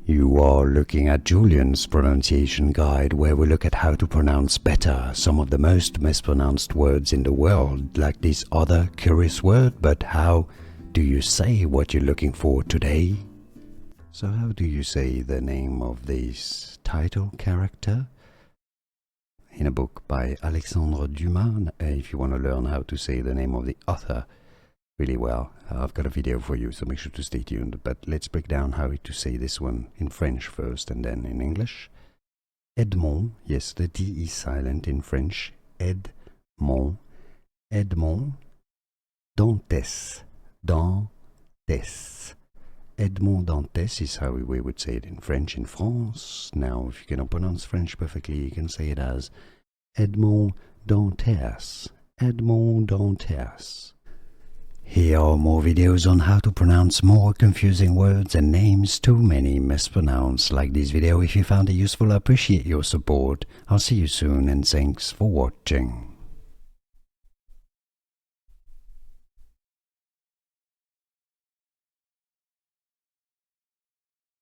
You are looking at Julian's pronunciation guide, where we look at how to pronounce better some of the most mispronounced words in the world, like this other curious word. But how do you say what you're looking for today? So how do you say the name of this title character? In a book by Alexandre Dumas, if you want to learn how to say the name of the author really well, I've got a video for you, so make sure to stay tuned. But let's break down how to say this one in French first and then in English. Edmond, yes, the D is silent in French. Edmond, Edmond Dantès, Dantès. Edmond Dantès is how we would say it in French in France. Now, if you cannot pronounce French perfectly, you can say it as Edmond Dantès, Edmond Dantès. Here are more videos on how to pronounce more confusing words and names too many mispronounced. Like this video if you found it useful. I appreciate your support. I'll see you soon and thanks for watching.